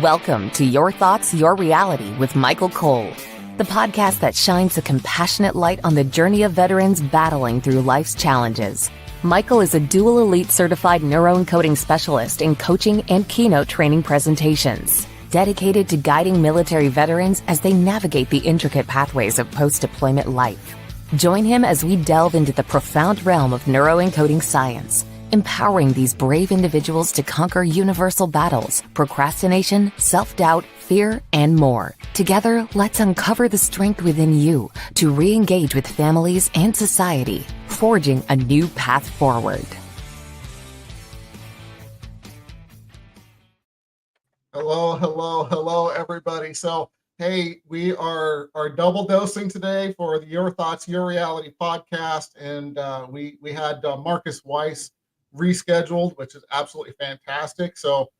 Welcome to Your Thoughts, Your Reality with Michael Cole, the podcast that shines a compassionate light on the journey of veterans battling through life's challenges. Michael is a dual elite certified neuroencoding specialist in coaching and keynote training presentations, dedicated to guiding military veterans as they navigate the intricate pathways of post-deployment life. Join him as we delve into the profound realm of neuroencoding science, empowering these brave individuals to conquer universal battles, procrastination, self-doubt, fear, and more. Together, let's uncover the strength within you to re-engage with families and society, forging a new path forward. Hello, everybody. So, hey, we are double dosing today for the Your Thoughts, Your Reality podcast, and we had Marcus Weiss rescheduled, which is absolutely fantastic. So,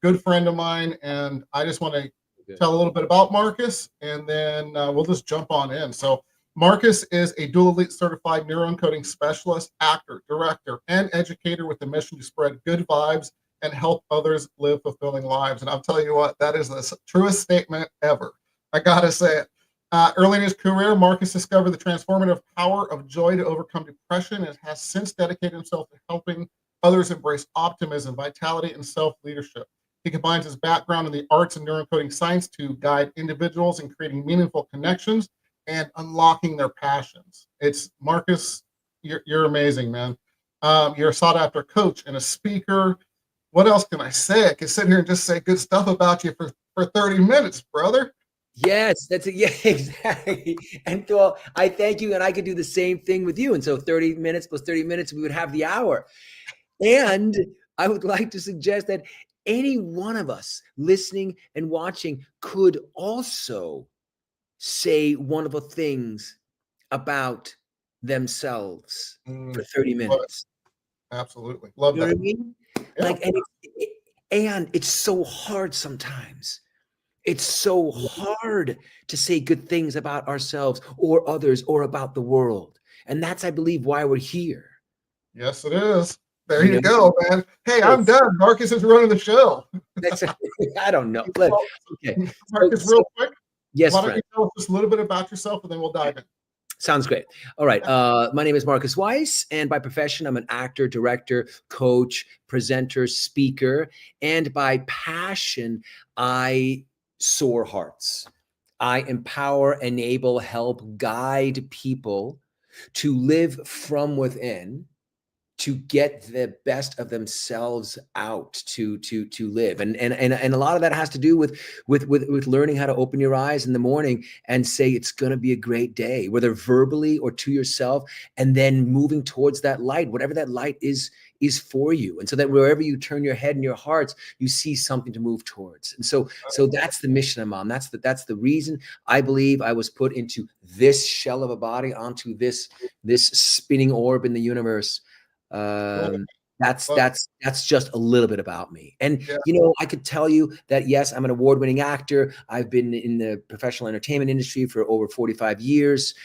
good friend of mine, and I just want to tell a little bit about Marcus, and then we'll just jump on in. So, Marcus is a dual elite certified neuroencoding specialist, actor, director, and educator with the mission to spread good vibes and help others live fulfilling lives. And I'll tell you what, that is the truest statement ever. I gotta say it. Early in his career, Marcus discovered the transformative power of joy to overcome depression and has since dedicated himself to helping others embrace optimism, vitality, and self-leadership. He combines his background in the arts and neuroencoding science to guide individuals in creating meaningful connections and unlocking their passions. It's Marcus, you're amazing, man. You're a sought-after coach and a speaker. What else can I say? I can sit here and just say good stuff about you for 30 minutes, brother. Yes, that's it. Yeah, exactly. And so I thank you, and I could do the same thing with you. And so 30 minutes plus 30 minutes, we would have the hour. And I would like to suggest that any one of us listening and watching could also say wonderful things about themselves for 30 minutes. Absolutely. Love you know that. What I mean? Yeah. Like, and it's so hard sometimes. It's so hard to say good things about ourselves or others or about the world. And that's, I believe, why we're here. Yes, it is. There you go, man. Hey, I'm done. Marcus is running the show. I don't know. Okay. Marcus, real quick. Yes, why don't you tell us just a little bit about yourself, and then we'll dive in. Sounds great. All right. My name is Marcus Weiss, and by profession, I'm an actor, director, coach, presenter, speaker. And by passion, I soar hearts. I empower, enable, help, guide people to live from within, to get the best of themselves out, to live. And a lot of that has to do with learning how to open your eyes in the morning and say it's going to be a great day, whether verbally or to yourself, and then moving towards that light, whatever that light is for you. And so that wherever you turn your head and your hearts, you see something to move towards. And so that's the mission I'm on. That's the reason I believe I was put into this shell of a body, onto this spinning orb in the universe. That's just a little bit about me. And I could tell you that yes, I'm an award-winning actor. I've been in the professional entertainment industry for over 45 years.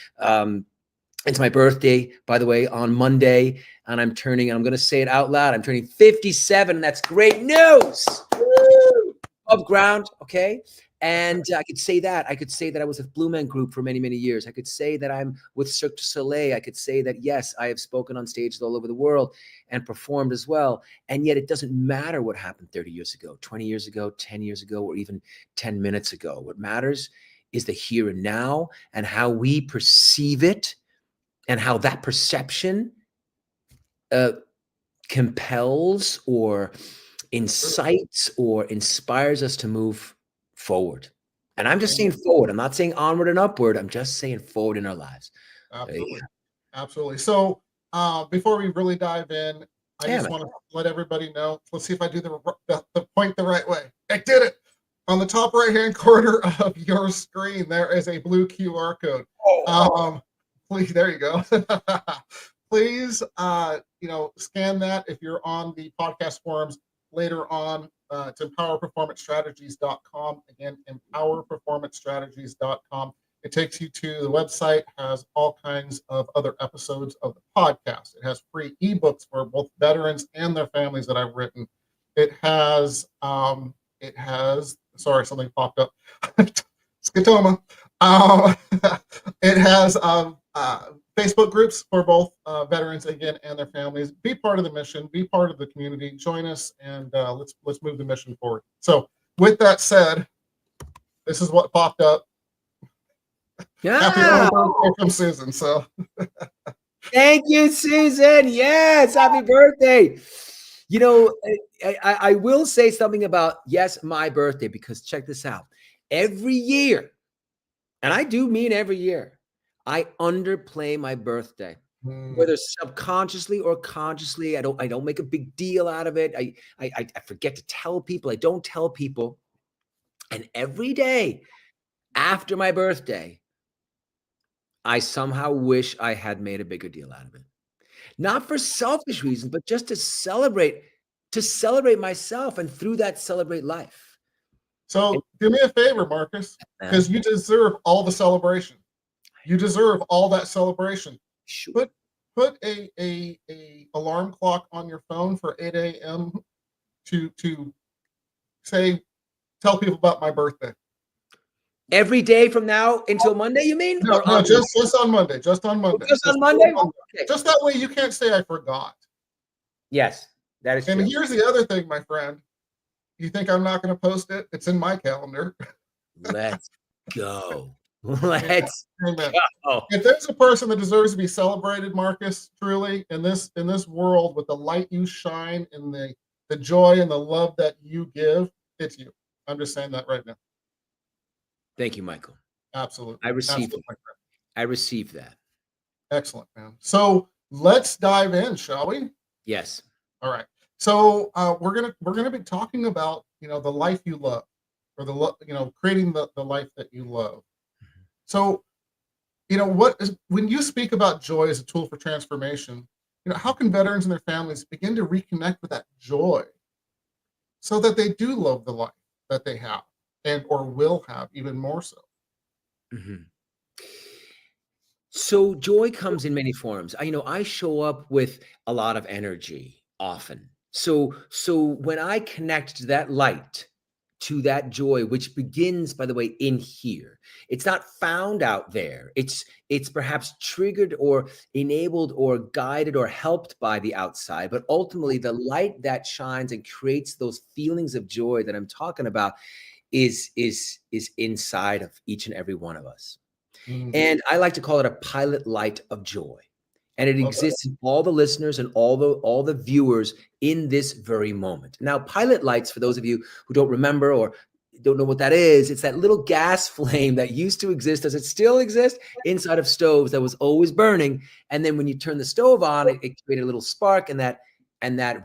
It's my birthday, by the way, on Monday, and I'm going to say it out loud, I'm turning 57. And that's great news. Woo! Above ground, okay? And I could say that I was with Blue Man Group for many, many years. I could say that I'm with Cirque du Soleil. I could say that, yes, I have spoken on stages all over the world and performed as well. And yet it doesn't matter what happened 30 years ago, 20 years ago, 10 years ago, or even 10 minutes ago. What matters is the here and now, and how we perceive it, and how that perception compels or incites or inspires us to move forward. And I'm just saying forward. I'm not saying onward and upward. I'm just saying forward in our lives. Absolutely. So before we really dive in, I just want to let everybody know. Let's see if I do the point the right way. I did it. On the top right-hand corner of your screen, there is a blue QR code. Please, there you go. Please, scan that if you're on the podcast forums later on. It's empowerperformancestrategies.com. Again, empowerperformancestrategies.com. It takes you to the website, has all kinds of other episodes of the podcast. It has free ebooks for both veterans and their families that I've written. It has it has, sorry, something popped up. Scotoma. Um, it has Facebook groups for both veterans again and their families. Be part of the mission. Be part of the community. Join us, and let's move the mission forward. So, with that said, this is what popped up. Happy Yeah. birthday from Susan. So, Thank you, Susan. Yes, happy birthday. You know, I will say something about, yes, my birthday, because check this out. Every year, and I do mean every year, I underplay my birthday, whether subconsciously or consciously. I don't make a big deal out of it. I forget to tell people. I don't tell people. And every day after my birthday, I somehow wish I had made a bigger deal out of it. Not for selfish reasons, but just to celebrate myself, and through that celebrate life. so do me a favor, Marcus, because you deserve all the celebration. You deserve all that celebration. Sure. Put a alarm clock on your phone for 8 a.m. to tell people about my birthday. Every day from now until Monday, you mean? No, just on Monday. Just on Monday. Just on Monday? Okay. Just that way you can't say I forgot. Yes, that is true. And here's the other thing, my friend. You think I'm not going to post it? It's in my calendar. Let's go. Let's Amen. go. If there's a person that deserves to be celebrated, Marcus, truly in this world, with the light you shine and the joy and the love that you give, it's you. I'm just saying that right now. Thank you, Michael. Absolutely. I received Absolutely, I received that. excellent, man. So let's dive in, shall we? Yes. All right. So we're gonna be talking about the life you love, or creating the life that you love. So when you speak about joy as a tool for transformation, how can veterans and their families begin to reconnect with that joy, so that they do love the life that they have, and or will have even more so? Mm-hmm. So joy comes in many forms. I show up with a lot of energy often. So when I connect to that light, to that joy, which begins, by the way, in here, it's not found out there. It's perhaps triggered or enabled or guided or helped by the outside, but ultimately the light that shines and creates those feelings of joy that I'm talking about is inside of each and every one of us. And I like to call it a pilot light of joy. And it exists in all the listeners and all the viewers in this very moment. Now, pilot lights, for those of you who don't remember or don't know what that is, it's that little gas flame that used to exist, as it still exists, inside of stoves, that was always burning. And then when you turn the stove on, it created a little spark, and that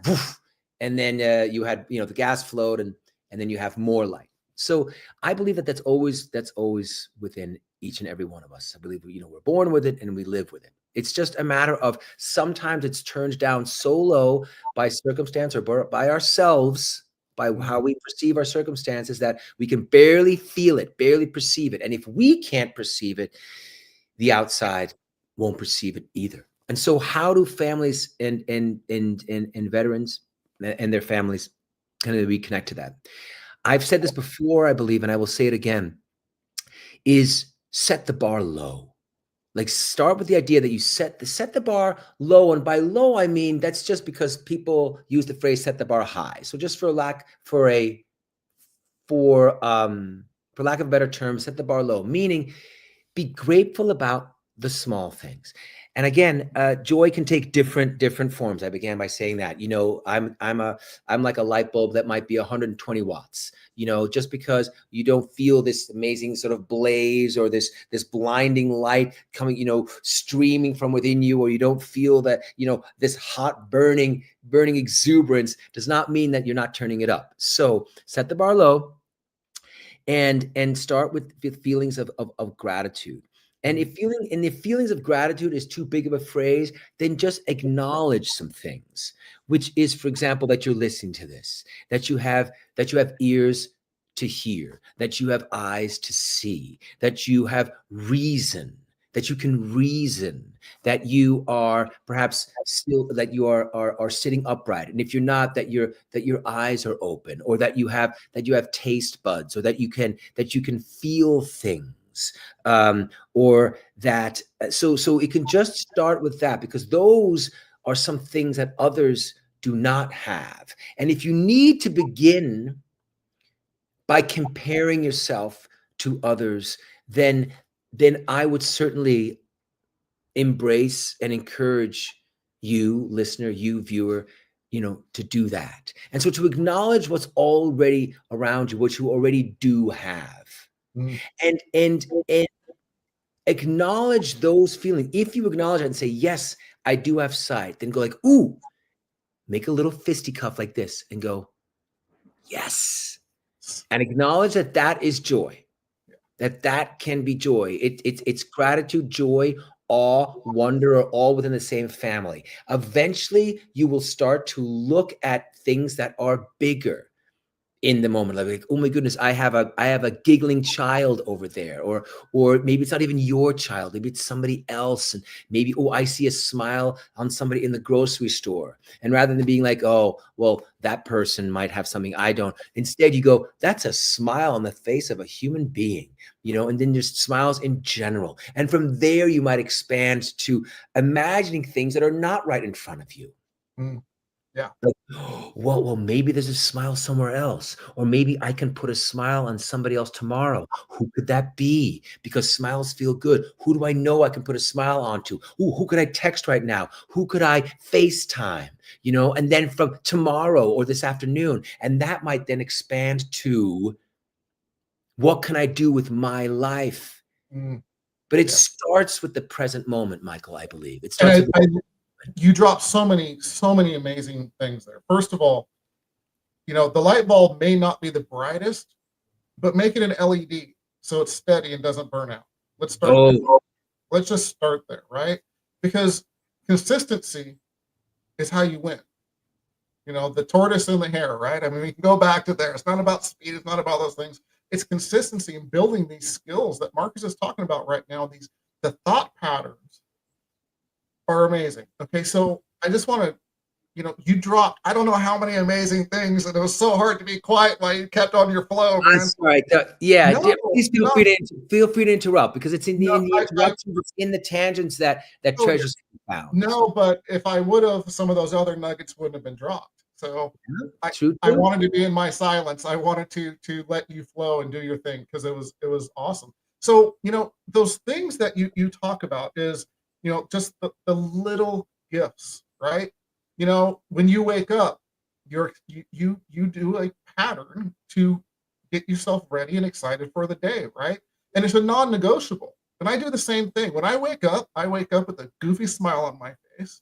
woof, and then you had the gas flowed, and then you have more light. So I believe that that's always within each and every one of us. I believe we're born with it and we live with it. It's just a matter of sometimes it's turned down so low by circumstance or by ourselves, by how we perceive our circumstances, that we can barely feel it, barely perceive it. And if we can't perceive it, the outside won't perceive it either. And so how do families and veterans and their families kind of reconnect to that? I've said this before, I believe, and I will say it again, is set the bar low. Like, start with the idea that you set the bar low. And by low, I mean, that's just because people use the phrase set the bar high. So just for lack of a better term, set the bar low, meaning be grateful about the small things. And again, joy can take different forms. I began by saying that, I'm like a light bulb that might be 120 watts. Just because you don't feel this amazing sort of blaze or this blinding light coming, streaming from within you, or you don't feel that, this hot burning exuberance, does not mean that you're not turning it up. So set the bar low and start with feelings of gratitude. And if feelings of gratitude is too big of a phrase, then just acknowledge some things, which is, for example, that you're listening to this, that you have ears to hear, that you have eyes to see, that you have reason, that you can reason, that you are perhaps still, that you are sitting upright, and if you're not, that your eyes are open, or that you have taste buds, or that you can feel things, or that so it can just start with that, because those are some things that others do not have. And if you need to begin by comparing yourself to others, then I would certainly embrace and encourage you, listener, you viewer, to do that. And so to acknowledge what's already around you, what you already do have, Mm. and acknowledge those feelings. If you acknowledge it and say, yes, I do have sight, then go like, ooh, make a little fisticuff like this and go, yes. And acknowledge that that is joy, that can be joy. It's gratitude, joy, awe, wonder are all within the same family. Eventually, you will start to look at things that are bigger in the moment, like, oh my goodness, I have a giggling child over there, or maybe it's not even your child, maybe it's somebody else, and maybe, oh, I see a smile on somebody in the grocery store, and rather than being like, oh, well, that person might have something I don't, instead you go, that's a smile on the face of a human being, and then just smiles in general, and from there you might expand to imagining things that are not right in front of you. Mm. Yeah. Like, well, maybe there's a smile somewhere else, or maybe I can put a smile on somebody else tomorrow. Who could that be? Because smiles feel good. Who do I know I can put a smile onto? Ooh, who could I text right now? Who could I FaceTime? And then from tomorrow or this afternoon, and that might then expand to, what can I do with my life? Mm. But it Yeah. starts with the present moment, Michael, I believe. It starts And with you dropped so many amazing things there. First of all, the light bulb may not be the brightest, but make it an LED so it's steady and doesn't burn out. Let's start there. oh, Let's just start there, right? Because consistency is how you win. The tortoise and the hare, right? I mean, we can go back to there. It's not about speed. It's not about those things. It's consistency and building these skills that Marcus is talking about right now. The thought patterns are amazing. Okay, so I just want to, you dropped, I don't know how many amazing things, and it was so hard to be quiet while you kept on your flow, man. that's right. Yeah, No, please feel no, free to interrupt, because it's in the no, interruptions, it's in the tangents that oh, yeah. treasures can be found. No, but if I would have, some of those other nuggets wouldn't have been dropped. So True. I wanted to be in my silence. I wanted to let you flow and do your thing, because it was awesome. So, those things that you talk about is, just the little gifts, right? When you wake up, you do a pattern to get yourself ready and excited for the day, right? And it's a non-negotiable. And I do the same thing. When I wake up with a goofy smile on my face,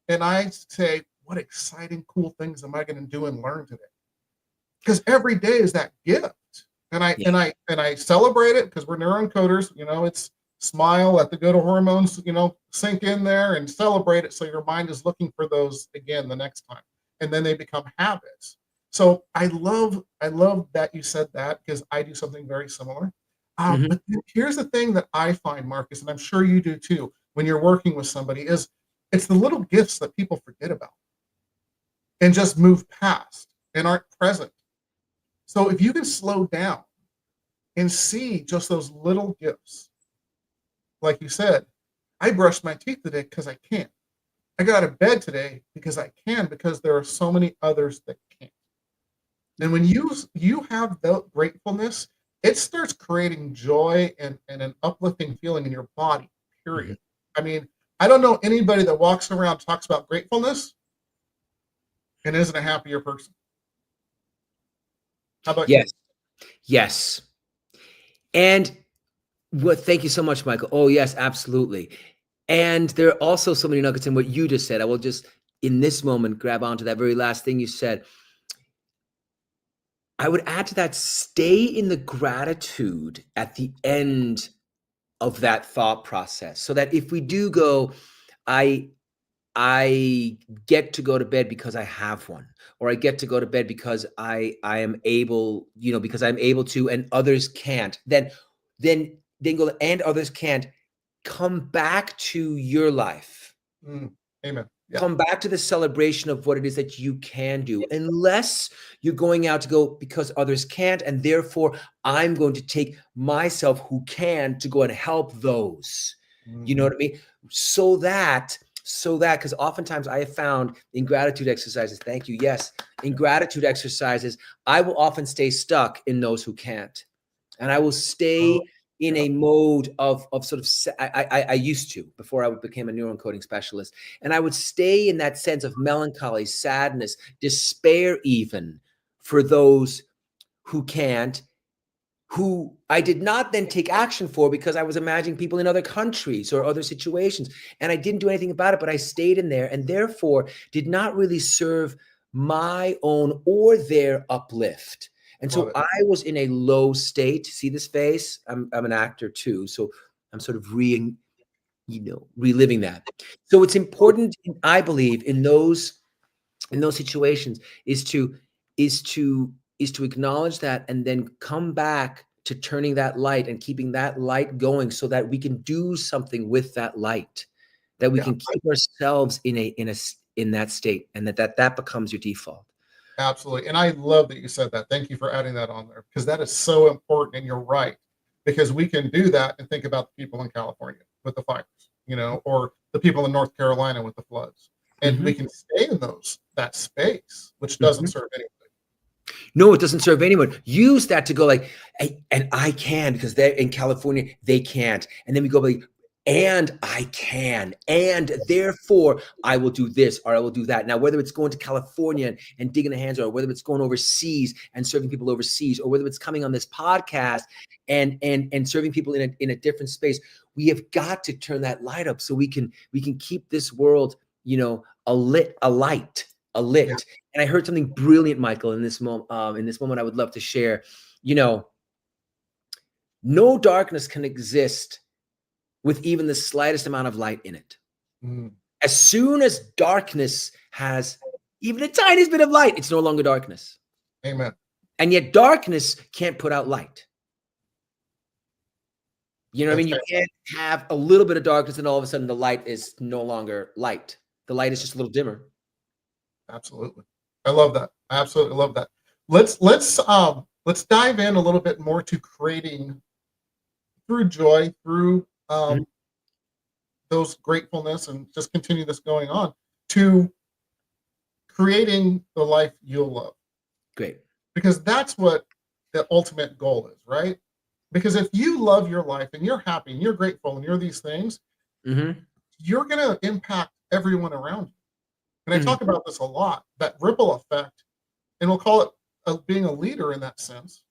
and I say, what exciting, cool things am I going to do and learn today? Because every day is that gift. And I celebrate it, because we're neuroencoders. It's smile, let the good hormones, sink in there, and celebrate it, so your mind is looking for those again the next time. And then they become habits. So I love that you said that, because I do something very similar. But here's the thing that I find, Marcus, and I'm sure you do too, when you're working with somebody, is it's the little gifts that people forget about and just move past and aren't present. So if you can slow down and see just those little gifts, like you said, I brushed my teeth today because I can. I got out of bed today because I can, because there are so many others that can't. And when you have that gratefulness, it starts creating joy and an uplifting feeling in your body, period. I mean, I don't know anybody that walks around, talks about gratefulness, and isn't a happier person. How about you? Yes. And thank you so much, Michael. Oh, yes, absolutely. And there are also so many nuggets in what you just said. I will just, in this moment, grab onto that very last thing you said. I would add to that, stay in the gratitude at the end of that thought process, so that if we do go, I get to go to bed because I have one, or I get to go to bed because I am able, because I'm able to, and others can't, then go, and others can't, come back to your life. Amen. Yeah. Come back to the celebration of what it is that you can do, unless you're going out to go because others can't. And therefore, I'm going to take myself who can to go and help those. You know what I mean? So that, because oftentimes I have found in gratitude exercises, thank you. Yes. In gratitude exercises, I will often stay stuck in those who can't. And I will stay in a mode of sort of, I used to, before I became a neuroencoding specialist, and I would stay in that sense of melancholy, sadness, despair, even for those who can't, who I did not then take action for because I was imagining people in other countries or other situations. And I didn't do anything about it, but I stayed in there and therefore did not really serve my own or their uplift. And so I was in a low state. See this face? I'm an actor too. So I'm sort of reliving that. So it's important, I believe, in those situations is to acknowledge that and then come back to turning that light and keeping that light going so that we can do something with that light, that we can keep ourselves in that state, and that becomes your default. Absolutely. And I love that you said that. Thank you for adding that on there, because that is so important. And you're right, because we can do that and think about the people in California with the fires, or the people in North Carolina with the floods. And we can stay in that space, which doesn't serve anyone. No, it doesn't serve anyone. Use that to go like, hey, and I can, because they're in California, they can't. And then we go like, and I can, and therefore I will do this or I will do that. Now, whether it's going to California and digging the hands, or whether it's going overseas and serving people overseas, or whether it's coming on this podcast and serving people in a different space, we have got to turn that light up so we can keep this world, a light. Yeah. And I heard something brilliant, Michael, in this moment. I would love to share. No darkness can exist with even the slightest amount of light in it. As soon as darkness has even the tiniest bit of light, it's no longer darkness. Amen. And yet darkness can't put out light. You know what I mean? You can't have a little bit of darkness and all of a sudden the light is no longer light. The light is just a little dimmer. Absolutely. I love that. I absolutely love that. Let's dive in a little bit more to creating through joy, through those gratefulness, and just continue this going on to creating the life you'll love. Great. Because that's what the ultimate goal is, right? Because if you love your life and you're happy and you're grateful and you're these things, you're going to impact everyone around you. And I talk about this a lot, that ripple effect, and we'll call it being a leader in that sense.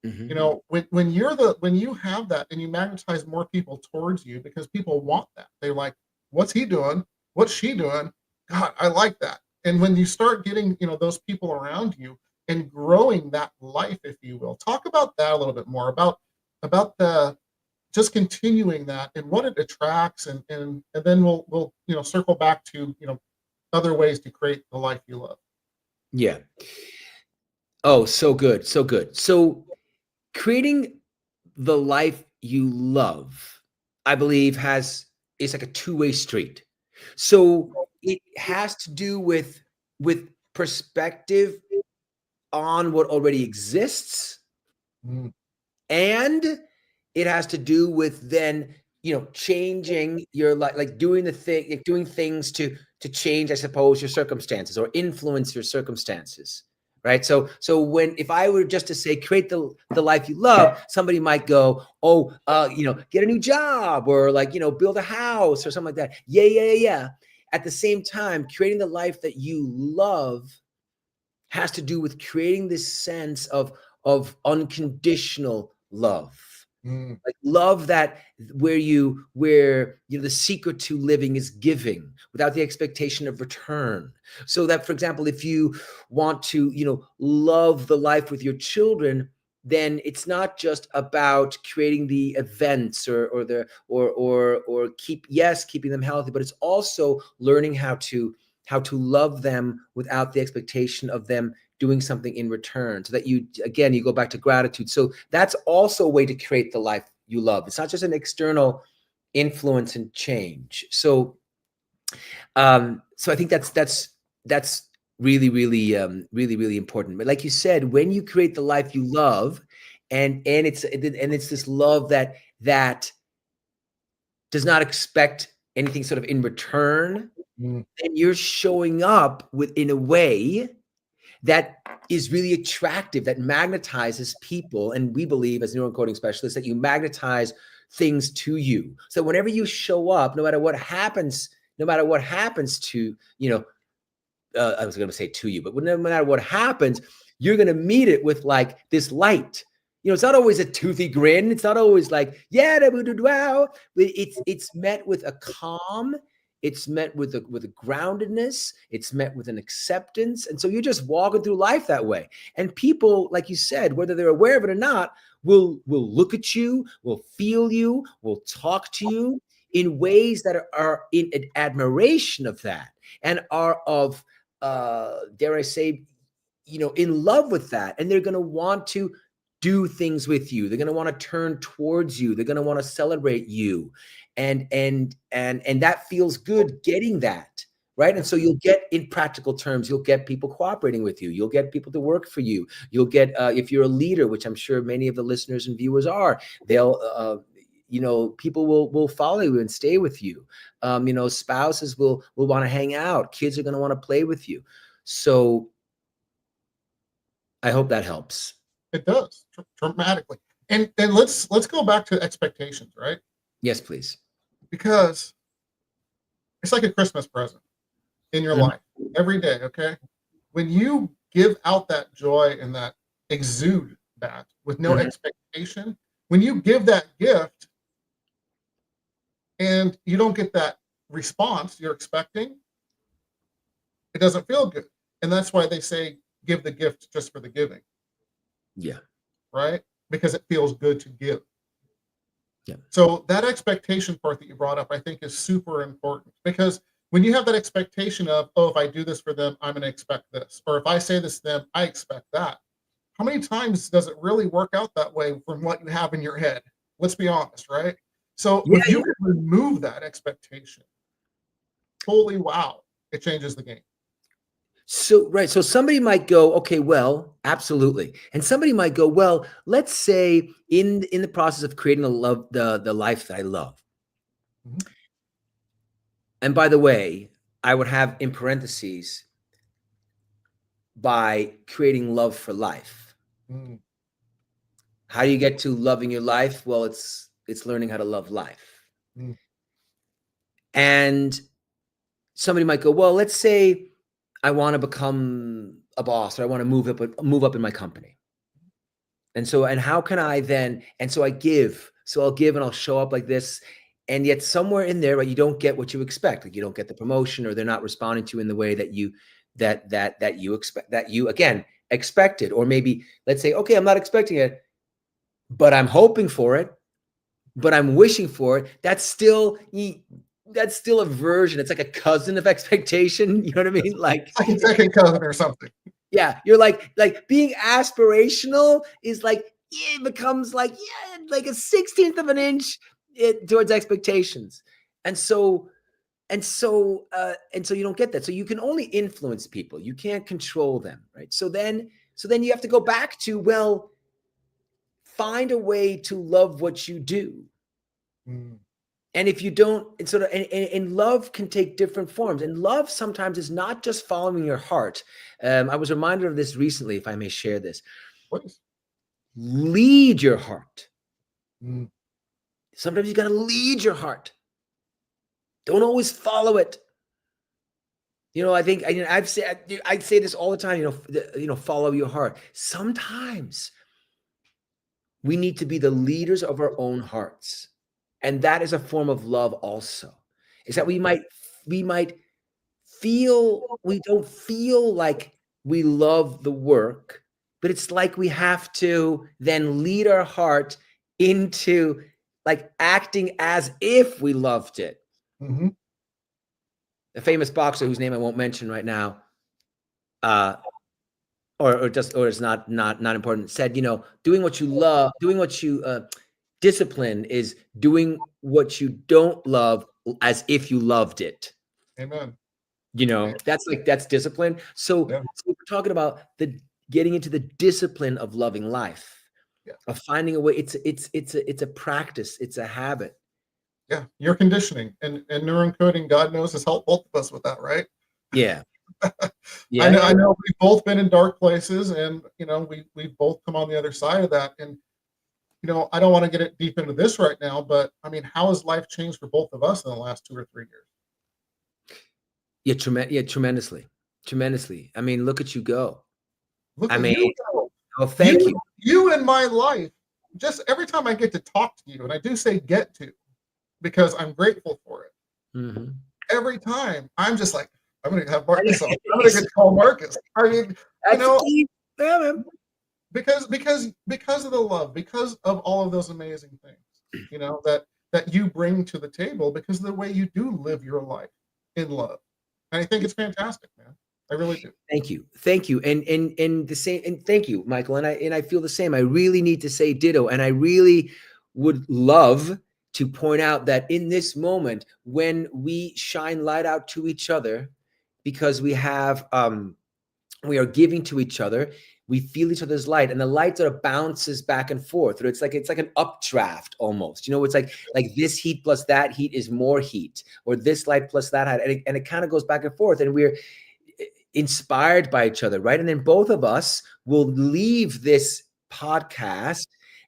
When you have that and you magnetize more people towards you, because people want that. They're like, what's he doing? What's she doing? God, I like that. And when you start getting, those people around you and growing that life, if you will, talk about that a little bit more, about the just continuing that and what it attracts, and then we'll circle back to other ways to create the life you love. Yeah. Oh, so good. So good. So creating the life you love, I believe is like a two-way street. So it has to do with perspective on what already exists. And it has to do with then, changing your life, like doing things to change, I suppose, your circumstances or influence your circumstances. Right. So if I were just to say, create the life you love, somebody might go, get a new job, or build a house or something like that. Yeah. At the same time, creating the life that you love has to do with creating this sense of unconditional love. Like love that where the secret to living is giving without the expectation of return. So that, for example, if you want to, love the life with your children, then it's not just about creating the events or keeping them healthy, but it's also learning how to love them without the expectation of them doing something in return, so that you go back to gratitude. So that's also a way to create the life you love. It's not just an external influence and change. So I think that's really important. But like you said, when you create the life you love, and it's this love that does not expect anything sort of in return, Mm. then you're showing up in a way that is really attractive, that magnetizes people. And we believe as neuroencoding specialists that you magnetize things to you. So whenever you show up, no matter what happens to, I was going to say to you, but no matter what happens, you're going to meet it with like this light. It's not always a toothy grin. It's not always like, yeah, wow. It's met with a calm. It's met with a groundedness. It's met with an acceptance. And so you're just walking through life that way. And people, like you said, whether they're aware of it or not, will look at you, will feel you, will talk to you in ways that are in admiration of that and are of, dare I say, in love with that. And they're going to want to do things with you. They're going to want to turn towards you. They're going to want to celebrate you. And that feels good getting that. Right. And so you'll get, in practical terms, you'll get people cooperating with you. You'll get people to work for you. You'll get, if you're a leader, which I'm sure many of the listeners and viewers are, they'll, people will follow you and stay with you. Spouses will want to hang out. Kids are going to want to play with you. So I hope that helps. It does dramatically. And let's go back to expectations, right? Yes, please. Because it's like a Christmas present in your life every day. Okay. When you give out that joy and that exude that with no expectation, when you give that gift and you don't get that response you're expecting, it doesn't feel good. And that's why they say give the gift just for the giving. Yeah. Right? Because it feels good to give. Yeah. So that expectation part that you brought up, I think, is super important, because when you have that expectation of, oh, if I do this for them, I'm going to expect this, or if I say this to them, I expect that. How many times does it really work out that way from what you have in your head? Let's be honest, right? So if you can remove that expectation, holy wow, it changes the game. So, right. So somebody might go, okay, well, absolutely. And somebody might go, well, let's say in the process of creating the life that I love. Mhm. And by the way, I would have in parentheses, by creating love for life. Mm. How do you get to loving your life? Well, it's learning how to love life. Mm. And somebody might go, well, let's say I want to become a boss, or I want to move up in my company. And how can I then, and so I give, so I'll give and I'll show up like this. And yet somewhere in there, right, you don't get what you expect. Like you don't get the promotion, or they're not responding to you in the way that you expect, that you again expected. Or maybe let's say, okay, I'm not expecting it, but I'm hoping for it, but I'm wishing for it. That's still a version. It's like a cousin of expectation. You know what I mean? Like a second cousin or something. Yeah, you're like being aspirational is like, it becomes like like a 16th of an inch towards expectations, and so you don't get that. So you can only influence people. You can't control them, right? So then you have to go back to, well, find a way to love what you do. Mm. And if you don't, and love can take different forms. And love sometimes is not just following your heart. I was reminded of this recently, if I may share this. Please. Lead your heart. Mm. Sometimes you got to lead your heart. Don't always follow it. I think I'd say this all the time. Follow your heart. Sometimes we need to be the leaders of our own hearts. And that is a form of love also, is that we might feel, we don't feel like we love the work, but it's like we have to then lead our heart into like acting as if we loved it. Mm-hmm. A famous boxer whose name I won't mention right now, or it's not important, said, doing what you love, Discipline is doing what you don't love as if you loved it. Amen. That's discipline. So, Yeah. so we're talking about the getting into the discipline of loving life, Yeah. of finding a way. It's a practice. It's a habit. Yeah. Your conditioning and neuroencoding, God knows, has helped both of us with that, right? Yeah. I Yeah. know we've both been in dark places, and we've both come on the other side of that. And I don't want to get it deep into this right now, but I mean, how has life changed for both of us in the last 2 or 3 years? Yeah, tremendously. Tremendously. I mean, look at you go. Look I at mean, you go. oh, thank you. You in my life, just every time I get to talk to you, and I do say get to, because I'm grateful for it. Mhm. Every time I'm just like, I'm gonna have Marcus on. I'm gonna get to call Marcus. I mean, That's the key. Yeah, man. because of the love, because of all of those amazing things, that you bring to the table, because of the way you do live your life in love. And I think it's fantastic, man. I really do. Thank you, and the same, and thank you, Michael. And I feel the same. I really need to say ditto, and I really would love to point out that in this moment, when we shine light out to each other, because we are giving to each other, we feel each other's light, and the light sort of bounces back and forth. It's like an updraft almost. It's like this heat plus that heat is more heat, or this light plus that light, and it kind of goes back and forth, and we're inspired by each other, right? And then both of us will leave this podcast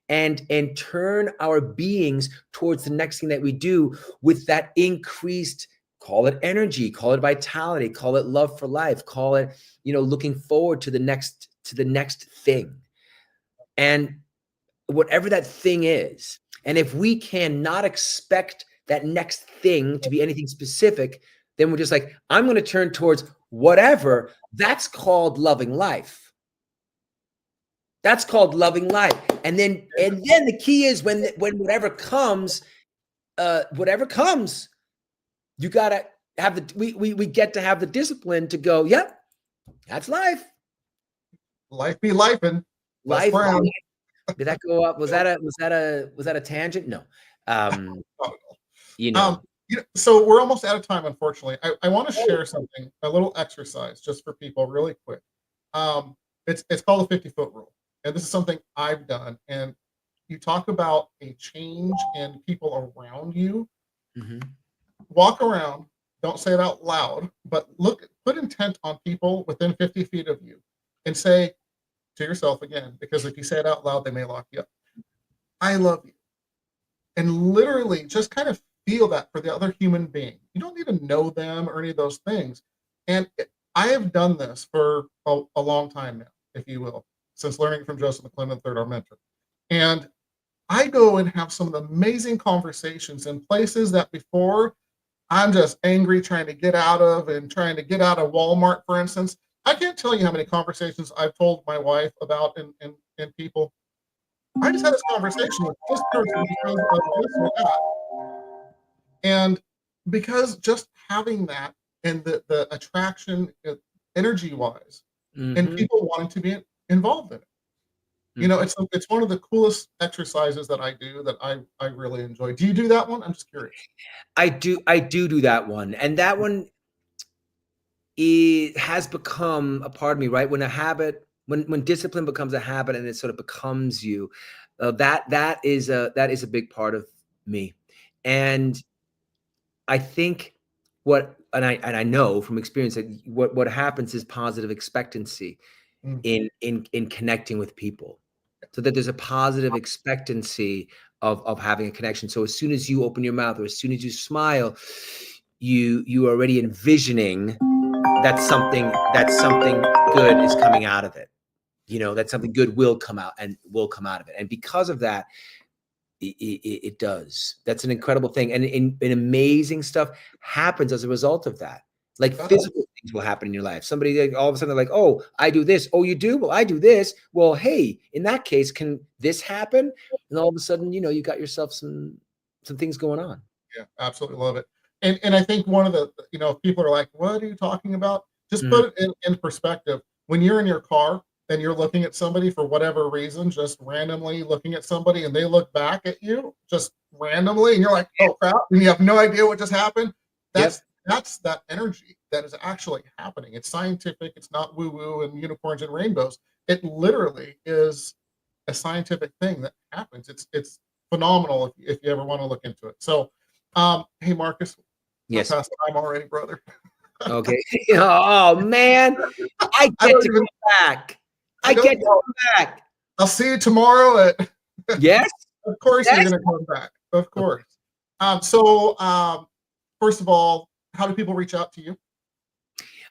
and turn our beings towards the next thing that we do with that increased, call it energy, call it vitality, call it love for life, call it, looking forward to the next thing. And whatever that thing is, and if we cannot expect that next thing to be anything specific, then we're just like, I'm going to turn towards whatever. That's called loving life. That's called loving life. And then the key is when whatever comes, you got to have we get to have the discipline to go, yep, that's life. Life be life, and life. Did that go up? Was that a tangent? No. So we're almost out of time, unfortunately. I want to share something, a little exercise just for people really quick. It's called the 50-foot rule. And this is something I've done. And you talk about a change in people around you. Mm-hmm. Walk around, don't say it out loud, but put intent on people within 50 feet of you and say to yourself again, because if you say it out loud, they may lock you up. I love you. And literally just kind of feel that for the other human being. You don't need to know them or any of those things. And I have done this for a long time now, if you will, since learning from Joseph McClendon III, our mentor. And I go and have some of the amazing conversations in places that before I'm just angry trying to get out of Walmart, for instance. I can't tell you how many conversations I've told my wife about in people. I just had this conversation with this person because of this or that. And because just having that and the attraction energy-wise, mm-hmm. and people wanting to be involved in it. Mm-hmm. It's one of the coolest exercises that I do that I really enjoy. Do you do that one? I'm just curious. I do that one. And that one, it has become a part of me, right? When a habit, when discipline becomes a habit and it sort of becomes you, that is a big part of me. And I think I know from experience that what happens is positive expectancy in connecting with people, so that there's a positive expectancy of having a connection. So as soon as you open your mouth or as soon as you smile, you are already envisioning that something good is coming out of it. That something good will come out of it. And because of that, it does. That's an incredible thing. And amazing stuff happens as a result of that. Like physical things will happen in your life. Somebody all of a sudden they're like, oh, I do this. Oh, you do? Well, I do this. Well, hey, in that case, can this happen? And all of a sudden, you got yourself some things going on. Yeah, absolutely love it. And I think one of the, if people are like, what are you talking about? Just put it in perspective. When you're in your car and you're looking at somebody for whatever reason, just randomly looking at somebody, and they look back at you just randomly, and you're like, oh crap, and you have no idea what just happened. That's that energy that is actually happening. It's scientific. It's not woo-woo and unicorns and rainbows. It literally is a scientific thing that happens. It's phenomenal if you ever want to look into it. So, hey Marcus, Yes. we're past time already, brother. Okay. Oh man, I get to come back. I get to come back. I'll see you tomorrow at. Yes. Of course, you're going to come back. Of course. First of all, how do people reach out to you?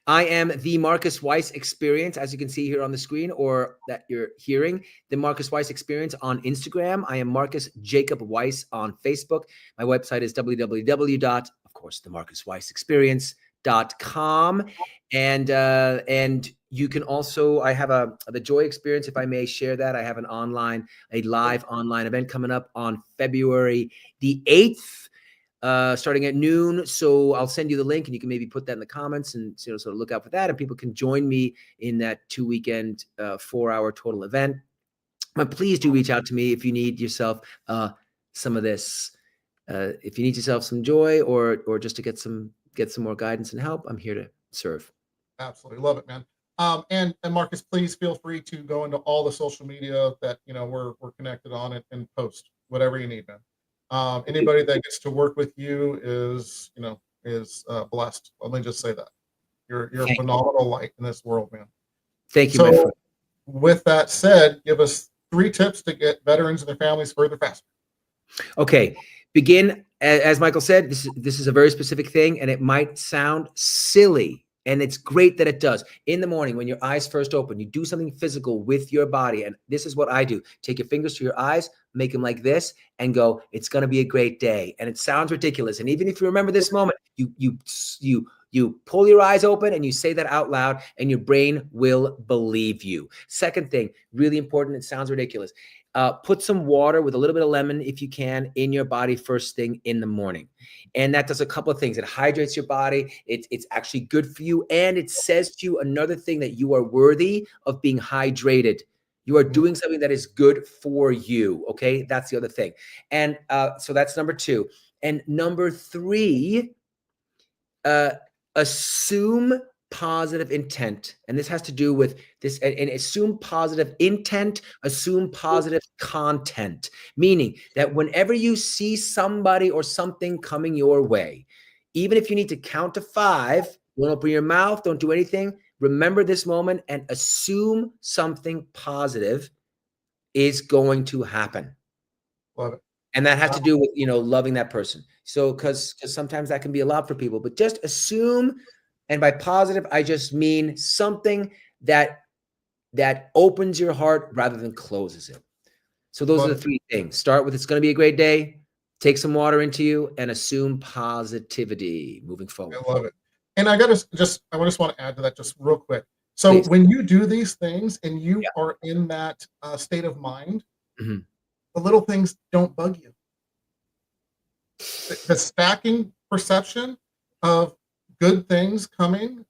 I am the Marcus Weiss Experience, as you can see here on the screen, or that you're hearing, the Marcus Weiss Experience on Instagram. I am Marcus Jacob Weiss on Facebook. My website is www.themarcusweissexperience.com. And you can also, I have the Joy Experience, if I may share that. I have a live online event coming up on February the 8th. Starting at noon. So I'll send you the link and you can maybe put that in the comments and sort of look out for that. And people can join me in that 2-weekend, 4-hour total event. But please do reach out to me if you need yourself some of this. If you need yourself some joy or just to get some more guidance and help, I'm here to serve. Absolutely. Love it, man. And Marcus, please feel free to go into all the social media that, we're connected on it and post whatever you need, man. Anybody that gets to work with you is blessed. Let me just say that you're a phenomenal light in this world, man. Thank you, my friend. With that said, give us 3 tips to get veterans and their families further faster. Okay. Begin, as Michael said, this is a very specific thing, and it might sound silly. And it's great that it does. In the morning, when your eyes first open, you do something physical with your body. And this is what I do. Take your fingers to your eyes, make them like this, and go, it's going to be a great day. And it sounds ridiculous. And even if you remember this moment, you pull your eyes open and you say that out loud, and your brain will believe you. Second thing, really important, it sounds ridiculous. Put some water with a little bit of lemon, if you can, in your body first thing in the morning. And that does a couple of things. It hydrates your body. It's actually good for you. And it says to you another thing, that you are worthy of being hydrated. You are doing something that is good for you. Okay. That's the other thing. And so that's number 2. And number 3, assume positive intent. And this has to do with this, and assume positive intent, assume positive content, meaning that whenever you see somebody or something coming your way, even if you need to count to 5, don't open your mouth, don't do anything. Remember this moment and assume something positive is going to happen. Love it. And that has to do with, loving that person. So, because sometimes that can be a lot for people, but just assume. And by positive, I just mean something that opens your heart rather than closes it. So those are the 3 things. Start with, it's going to be a great day. Take some water into you and assume positivity moving forward. I love it. And I just want to add to that just real quick. So please, when you do these things and you are in that state of mind, the little things don't bug you. The stacking perception of good things coming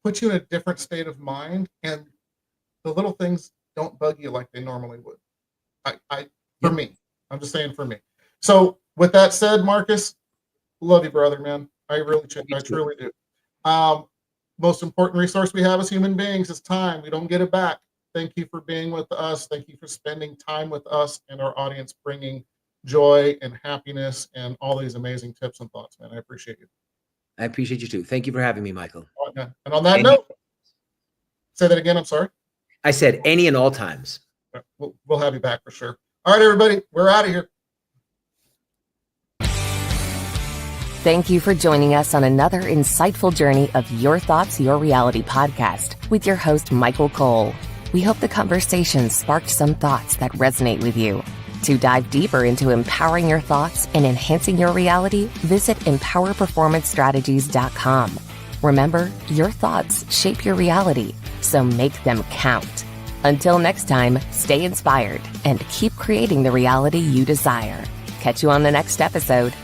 puts you in a different state of mind, and the little things don't bug you like they normally would. For me, I'm just saying for me. So with that said, Marcus, love you, brother, man. I truly do. Most important resource we have as human beings is time. We don't get it back. Thank you for being with us. Thank you for spending time with us and our audience, bringing joy and happiness and all these amazing tips and thoughts, man. I appreciate you. I appreciate you too. Thank you for having me, Michael. And on that note, say that again. I'm sorry. I said any and all times. We'll have you back for sure. All right, everybody, we're out of here. Thank you for joining us on another insightful journey of Your Thoughts, Your Reality podcast with your host, Michael Cole. We hope the conversation sparked some thoughts that resonate with you. To dive deeper into empowering your thoughts and enhancing your reality, visit empowerperformancestrategies.com. Remember, your thoughts shape your reality, so make them count. Until next time, stay inspired and keep creating the reality you desire. Catch you on the next episode.